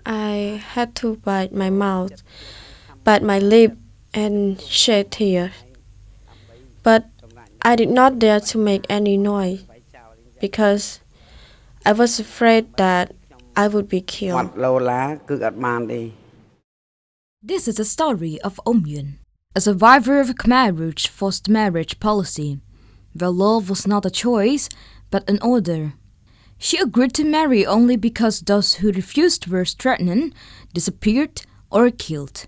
I had to bite my mouth, bite my lip, and shed tears. But I did not dare to make any noise because I was afraid that I would be killed. This is a story of Yun, a survivor of a Khmer Rouge forced marriage policy, where love was not a choice, but an order. She agreed to marry only because those who refused were threatened, disappeared, or killed.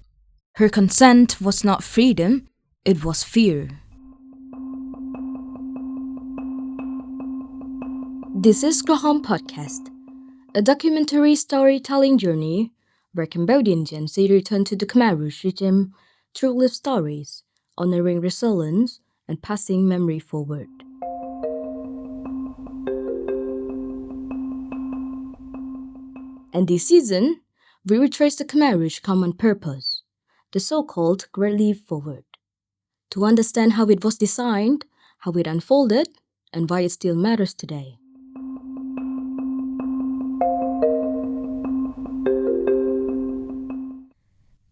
Her consent was not freedom, it was fear. This is Krahaam Podcast, a documentary storytelling journey where Cambodian Gen Z return to the Khmer Rouge regime through lived stories, honoring resilience and passing memory forward. And this season, we retrace the Khmer Rouge common purpose, the so-called Great Leap Forward, to understand how it was designed, how it unfolded, and why it still matters today.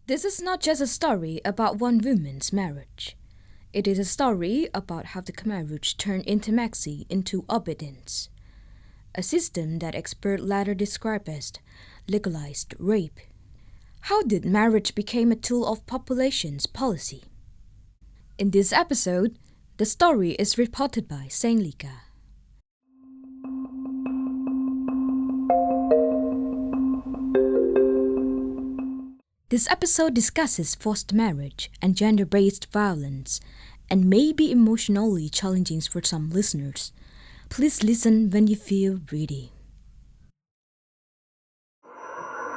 This is not just a story about one woman's marriage. It is a story about how the Khmer Rouge turned intimacy into obedience, a system that experts later describe as legalized rape. How did marriage become a tool of population's policy? In this episode, the story is reported by Seng Lyka. This episode discusses forced marriage and gender-based violence and may be emotionally challenging for some listeners. Please listen when you feel ready.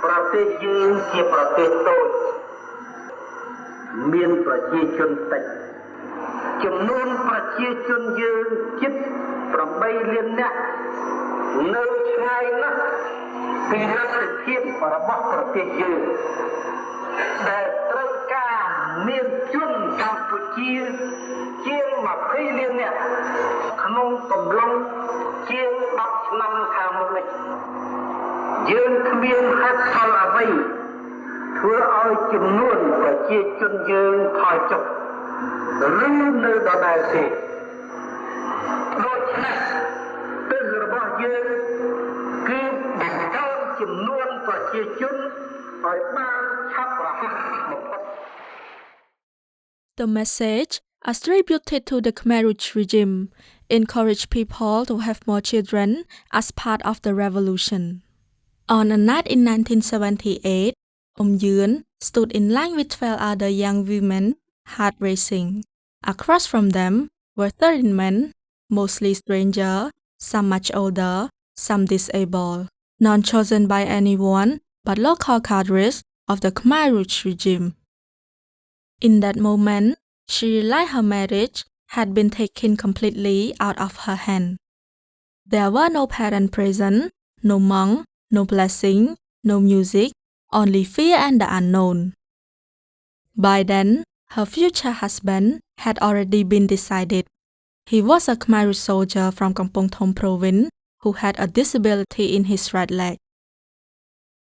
ប្រទេសយើងជាប្រទេសតូចមានប្រជាជនតិចចំនួនប្រជាជនយើងជិត8លាននាក់នៅឆ្ងាយណាស់ពីលទ្ធភាពរបស់ប្រទេសយើងដែលត្រូវការមានជនកម្ពុជាជាង20លាននាក់ក្នុងកំឡុងជាង10ឆ្នាំខាងមុខនេះយើងគ្មានហេតុផលអ្វីធ្វើឲ្យចំនួនប្រជាជនយើងថយចុះឬនៅដដែលទេដូច្នេះទិសរបស់យើងគឺបង្កើនចំនួនប្រជាជនឲ្យបានឆាប់រហ័សបំផុត The message, attributed to the Khmer Rouge regime, encouraged people to have more children as part of the revolution. On a night in 1978, Yun stood in line with 12 other young women, heart racing. Across from them were 13 men, mostly strangers, some much older, some disabled, none chosen by anyone but local cadres of the Khmer Rouge regime. In that moment, she realized her marriage had been taken completely out of her hand. There were no parents present, no monk, no blessing, no music, only fear and the unknown. By then, her future husband had already been decided. He was a Khmer Rouge soldier from Kampong Thom province who had a disability in his right leg.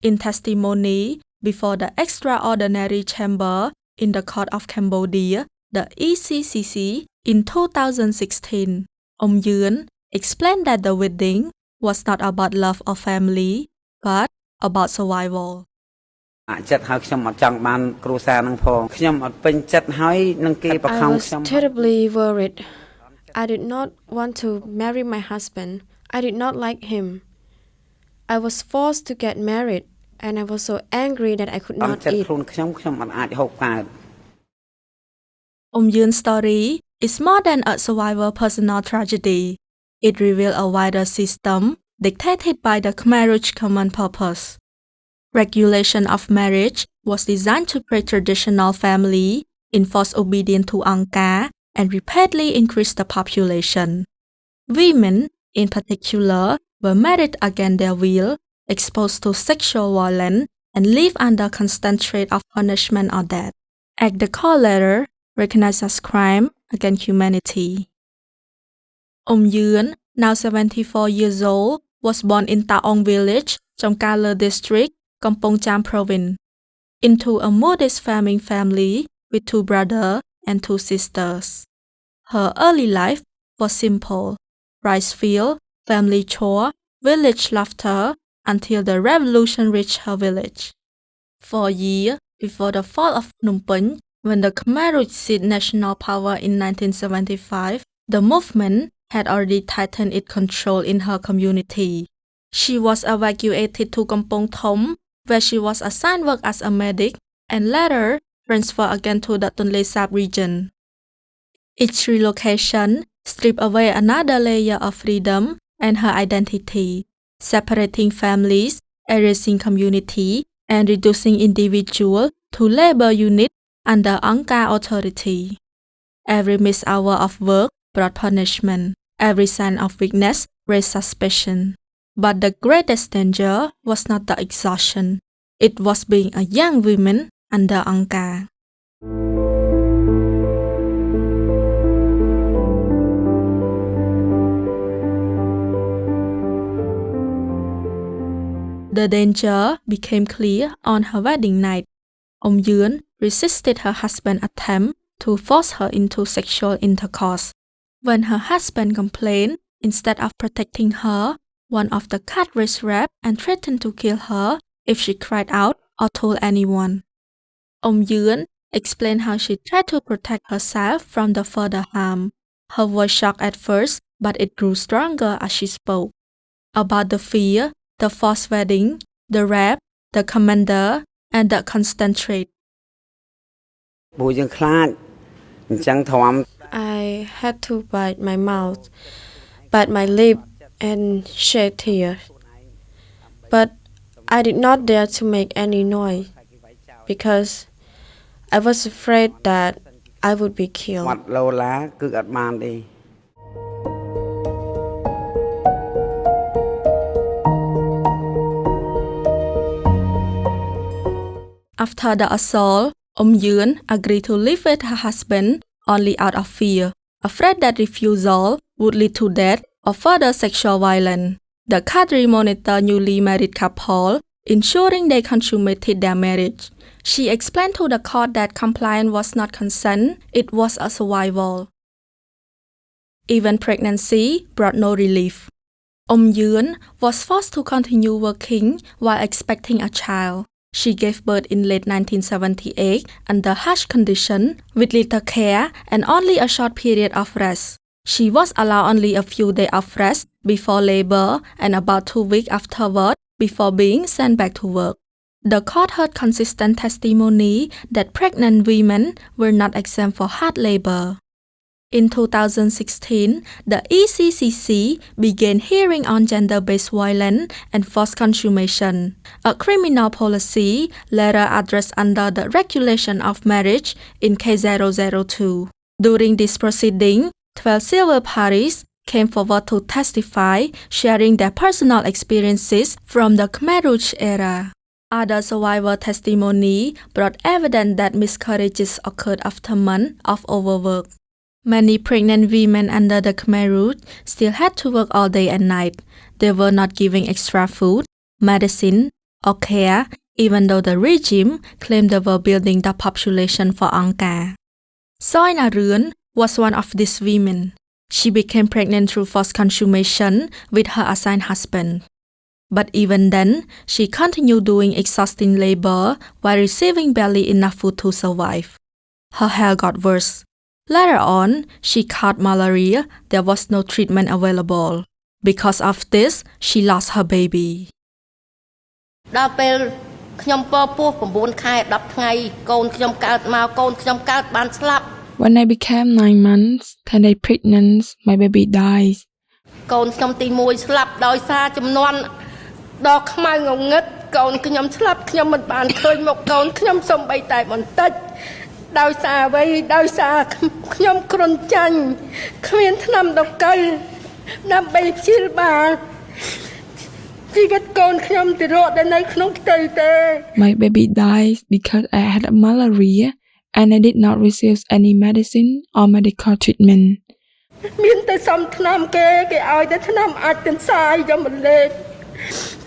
In testimony before the extraordinary chamber in the Court of Cambodia, the ECCC, in 2016, Yun explained that the wedding was not about love or family, but about survival. I was terribly worried. I did not want to marry my husband. I did not like him. I was forced to get married, and I was so angry that I could not eat. Yun's story is more than a survivor personal tragedy. It reveals a wider system dictated by the Khmer Rouge common purpose. Regulation of marriage was designed to break traditional family, enforce obedience to Angkar, and repeatedly increase the population. Women, in particular, were married against their will, exposed to sexual violence, and lived under constant threat of punishment or death. At the core letter, recognized as crime against humanity. Yun, now 74 years old, was born in Taong village, Chomkala district, Kampong Cham province, into a modest farming family with 2 brothers and 2 sisters. Her early life was simple: rice field, family chore, village laughter, until the revolution reached her village. For a year before the fall of Phnom Penh, when the Khmer Rouge seized national power in 1975, the movement had already tightened its control in her community. She was evacuated to Kampong Thom, where she was assigned work as a medic, and later transferred again to the Tonle Sap region. Each relocation stripped away another layer of freedom and her identity, separating families, erasing community, and reducing individuals to labor units under Angkar authority. Every missed hour of work brought punishment. Every sign of weakness raised suspicion. But the greatest danger was not the exhaustion. It was being a young woman under Angkar. The danger became clear on her wedding night. Yuen resisted her husband's attempt to force her into sexual intercourse. When her husband complained, instead of protecting her, one of the cadres raped and threatened to kill her if she cried out or told anyone. Yuen explained how she tried to protect herself from the further harm. Her voice shook at first, but it grew stronger as she spoke. About the fear, the forced wedding, the rape, the commander, and the constant threat. I had to bite my mouth, bite my lip, and shed tears. But I did not dare to make any noise because I was afraid that I would be killed. After the assault, Yuen agreed to live with her husband only out of fear, afraid that refusal would lead to death or further sexual violence. The cadre monitored newly married couple, ensuring they consummated their marriage. She explained to the court that compliance was not consent, it was a survival. Even pregnancy brought no relief. Yuen was forced to continue working while expecting a child. She gave birth in late 1978 under harsh conditions with little care and only a short period of rest. She was allowed only a few days of rest before labor and about 2 weeks afterward before being sent back to work. The court heard consistent testimony that pregnant women were not exempt for hard labor. In 2016, the ECCC began hearing on gender-based violence and forced consummation, a criminal policy later addressed under the Regulation of Marriage in K002. During this proceeding, 12 civil parties came forward to testify, sharing their personal experiences from the Khmer Rouge era. Other survivor testimony brought evidence that miscarriages occurred after months of overwork. Many pregnant women under the Khmer Rouge still had to work all day and night. They were not given extra food, medicine, or care, even though the regime claimed they were building the population for Angkar. Soi Narun was one of these women. She became pregnant through forced consummation with her assigned husband. But even then, she continued doing exhausting labor while receiving barely enough food to survive. Her health got worse. Later on, she caught malaria. There was no treatment available. Because of this, she lost her baby. When I became 9 months, 10 days pregnant, my baby died. My baby died because I had malaria and I did not receive any medicine or medical treatment. មានតែសំថ្នាំគេឲ្យតែថ្នាំអាចទន្សាយយកមកលេប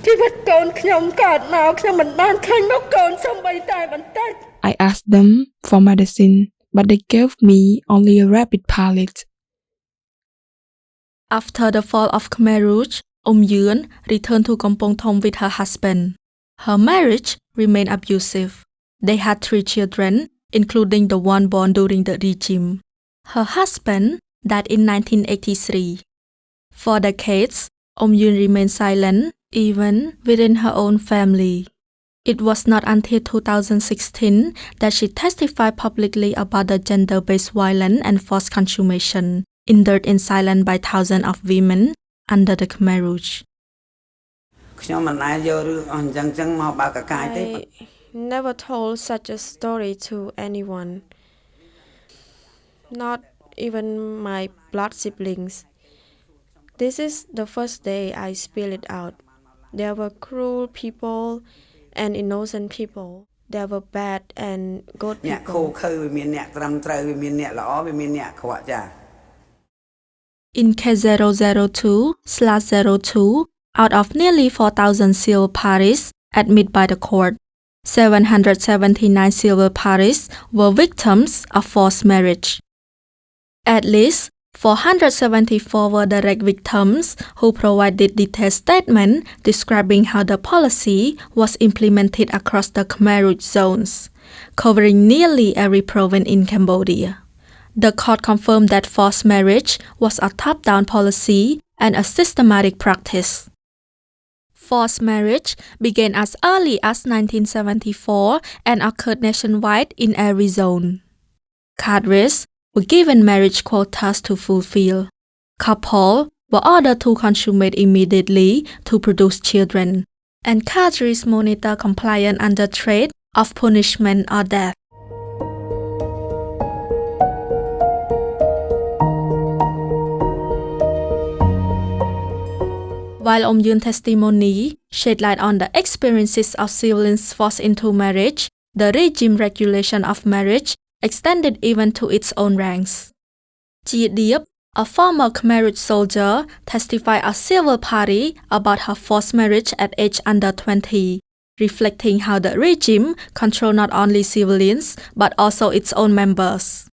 ជីវិតកូនខ្ញុំកើតមកខ្ញុំមិនបានឃើញមុខកូនសូម្បីតែបន្តិច I asked them for medicine, but they gave me only a rapid pallet. After the fall of Khmer Rouge, Yuen returned to Kampong Thom with her husband. Her marriage remained abusive. They had 3 children, including the one born during the regime. Her husband died in 1983. For decades, Yuen remained silent, even within her own family. It was not until 2016 that she testified publicly about the gender-based violence and forced consummation endured in silence by thousands of women under the Khmer Rouge. I never told such a story to anyone, not even my blood siblings. This is the first day I spill it out. There were cruel people and innocent people. There were bad and good people. In K002/02, out of nearly 4,000 civil parties admitted by the court, 779 civil parties were victims of forced marriage. At least 474 were direct victims who provided detailed statements describing how the policy was implemented across the Khmer Rouge zones, covering nearly every province in Cambodia. The court confirmed that forced marriage was a top-down policy and a systematic practice. Forced marriage began as early as 1974 and occurred nationwide in every zone. Cadres were given marriage quotas to fulfill. Couples were ordered to consummate immediately to produce children, and cadres monitor compliance under threat of punishment or death. While Yuen's testimony shed light on the experiences of civilians forced into marriage, the regime regulation of marriage extended even to its own ranks. Chia Diep, a former Khmer Rouge soldier, testified at civil party about her forced marriage at age under 20, reflecting how the regime controlled not only civilians but also its own members.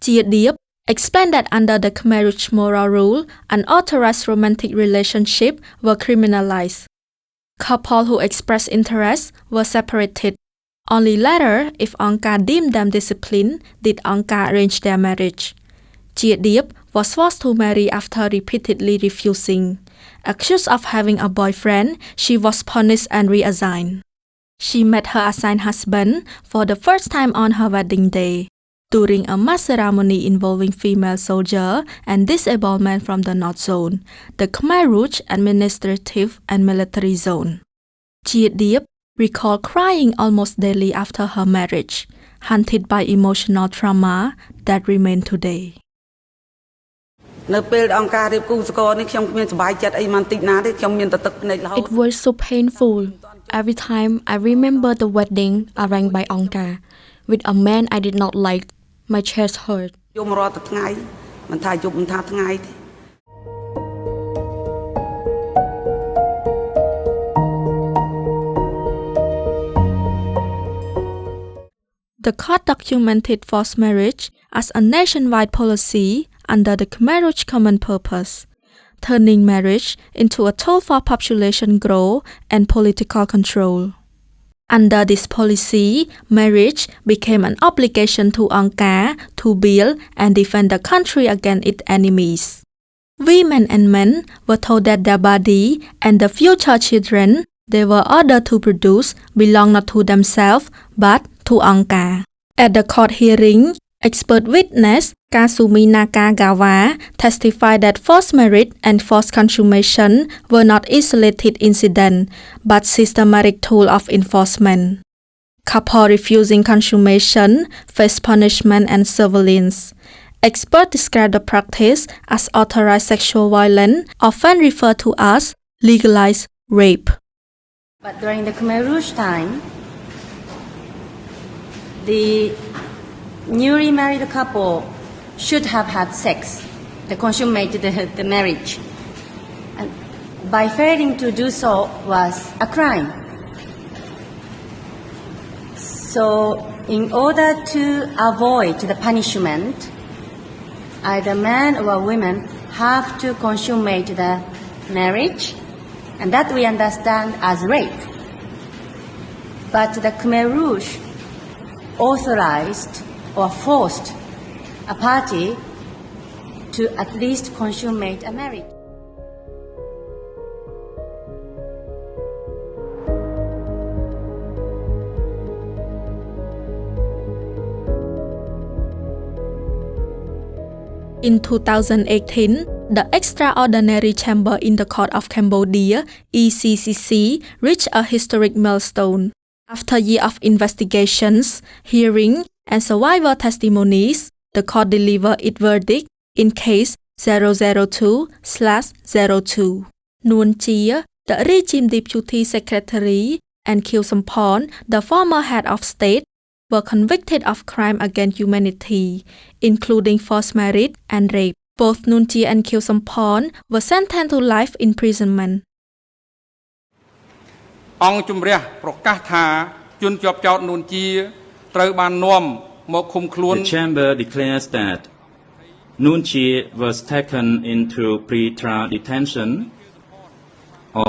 Chia Diep explained that under the Khmer Rouge moral rule, unauthorized romantic relationships were criminalized. Couples who expressed interest were separated. Only later, if Angka deemed them disciplined, did Angka arrange their marriage. Chia Diep was forced to marry after repeatedly refusing. Accused of having a boyfriend, she was punished and reassigned. She met her assigned husband for the first time on her wedding day, during a mass ceremony involving female soldiers and disabled men from the North Zone, the Khmer Rouge administrative and military zone. Chia Diep recalled crying almost daily after her marriage, haunted by emotional trauma that remain today. It was so painful. Every time I remember the wedding arranged by Angka with a man I did not like, my chest hurt. The court documented forced marriage as a nationwide policy under the Khmer Rouge Common Purpose, turning marriage into a tool for population growth and political control. Under this policy, marriage became an obligation to Angka to build and defend the country against its enemies. Women and men were told that their body and the future children they were ordered to produce belong not to themselves but to Angka. At the court hearing, expert witness Kasumi Nakagawa testified that forced marriage and forced consummation were not isolated incidents but systematic tools of enforcement. Couples refusing consummation face punishment and surveillance. Experts describe the practice as authorized sexual violence, often referred to as legalized rape. But during the Khmer Rouge time, the newly married couple should have had sex consummate the marriage. And by failing to do so was a crime. So in order to avoid the punishment, either man or woman have to consummate the marriage, and that we understand as rape. But the Khmer Rouge authorized or forced a party to at least consummate a marriage. In 2018, the Extraordinary Chamber in the Court of Cambodia, ECCC, reached a historic milestone. After years of investigations, hearings, and survivor testimonies, the court delivered its verdict in case 002/02. Nuon Chia, the regime deputy secretary, and Khieu Samphan, the former head of state, were convicted of crime against humanity, including forced marriage and rape. Both Nuon Chia and Khieu Samphan were sentenced to life imprisonment. អង្គជំរះប្រកាសថាជនជាប់ចោទនួនជាត្រូវបាននាំមកឃុំខ្លួន The chamber declares that Nuon Chia was taken into pre-trial detention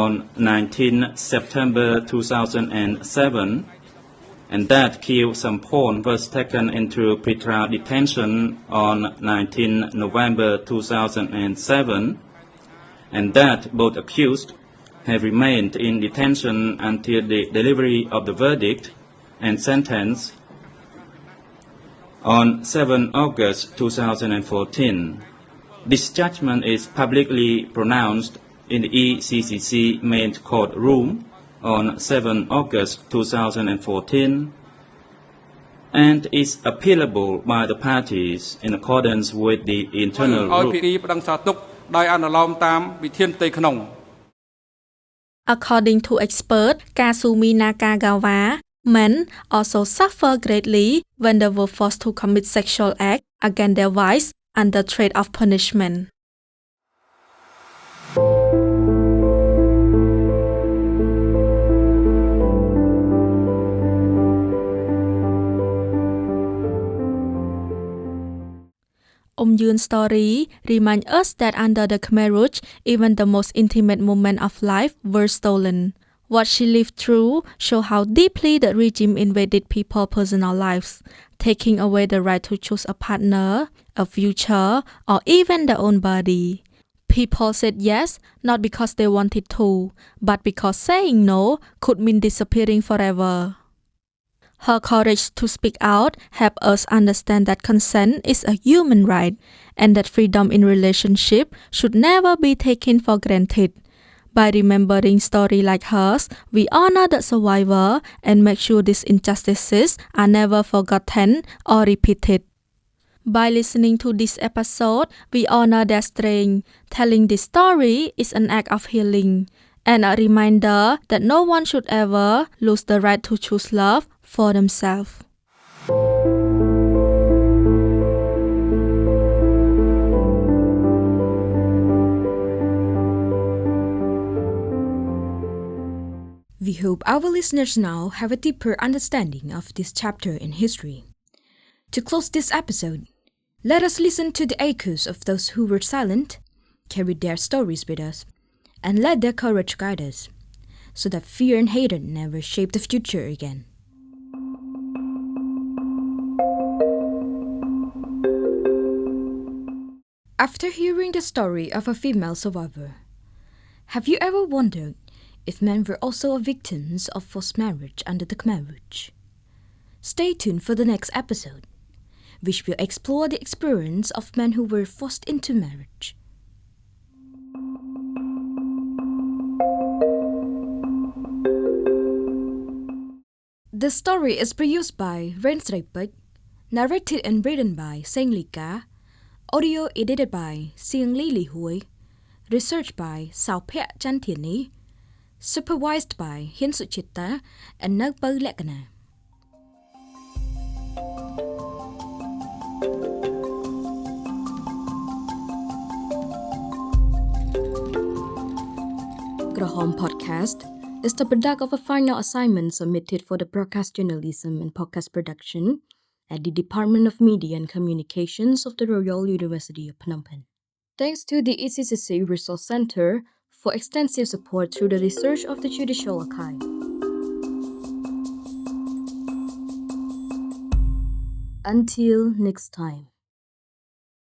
on 19 September 2007 and that Khieu Samphan was taken into pre-trial detention on 19 November 2007 and that both accused have remained in detention until the delivery of the verdict and sentence on 7 August 2014. This judgment is publicly pronounced in the ECCC main court room on 7 August 2014 and is appealable by the parties in accordance with the internal rule. According to expert Kasumi Nakagawa, men also suffer greatly when they were forced to commit sexual acts against their wives under threat of punishment. Yun's story reminds us that under the Khmer Rouge, even the most intimate moments of life were stolen. What she lived through shows how deeply the regime invaded people's personal lives, taking away the right to choose a partner, a future, or even their own body. People said yes, not because they wanted to, but because saying no could mean disappearing forever. Her courage to speak out helped us understand that consent is a human right and that freedom in relationship should never be taken for granted. By remembering stories like hers, we honor the survivor and make sure these injustices are never forgotten or repeated. By listening to this episode, we honor their strength. Telling this story is an act of healing and a reminder that no one should ever lose the right to choose love for themselves. We hope our listeners now have a deeper understanding of this chapter in history. To close this episode, let us listen to the echoes of those who were silent, carried their stories with us, and let their courage guide us, so that fear and hatred never shape the future again. After hearing the story of a female survivor, have you ever wondered if men were also victims of forced marriage under the Khmer Rouge? Stay tuned for the next episode, which will explore the experience of men who were forced into marriage. The story is produced by Ren Sreypich, narrated and written by Seng Lyka, audio edited by Seangly Lyhouy, researched by Sopheak Chantheany It, supervised by Hean Socheata and Nov Povleakhena. Krahaam Podcast is the product of a final assignment submitted for the broadcast journalism and podcast production at the Department of Media and Communications of the Royal University of Phnom Penh. Thanks to the ECCC Resource Center for extensive support through the research of the Judicial Archive. Until next time.